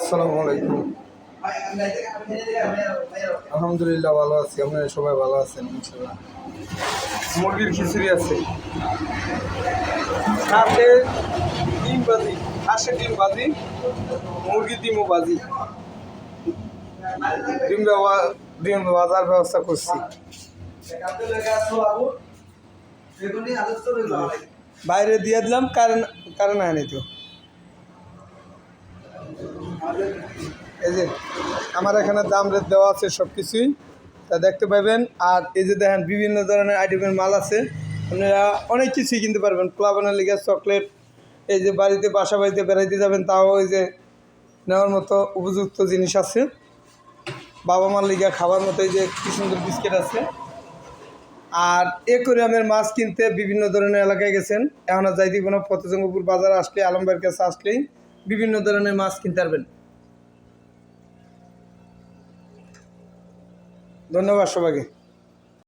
আসসালামু আলাইকুম। আলহামদুলিল্লাহ ভালো আছি, আপনারা সবাই ভালো আছেন ইনশাআল্লাহ। মুরগির খিচুড়ি আছে, সাথে ডিম ভাজি, হাঁসের ডিম ভাজি, মুরগির ডিমও ভাজি, ডিম ভাজার ব্যবস্থা করছি। বাইরে দিয়ে দিলাম, কারণ আনি তো এই যে আমার এখানে দাম রেট দেওয়া আছে সব কিছুই, তা দেখতে পাবেন। আর এই যে দেখেন বিভিন্ন ধরনের আইটেমের মাল আছে, আপনারা অনেক কিছুই কিনতে পারবেন। প্লাবনের লিগে চকলেট, এই যে বাড়িতে বাসা বাড়িতে বেড়াইতে যাবেন তাও ওই যে নেওয়ার মতো উপযুক্ত জিনিস আছে। বাবা মার লিগে খাবার মতো এই যে কি সুন্দর বিস্কিট আছে। আর অ্যাকোয়ারিয়ামের মাছ কিনতে বিভিন্ন ধরনের এলাকায় গেছেন, এখন আর যাইতে কোনো ফতেজঙ্গপুর বাজার আসলে, আলমবাইয়ের কাছে আসলেই বিভিন্ন ধরনের মাছ কিনতে পারবেন। ধন্যবাদ সবাইকে।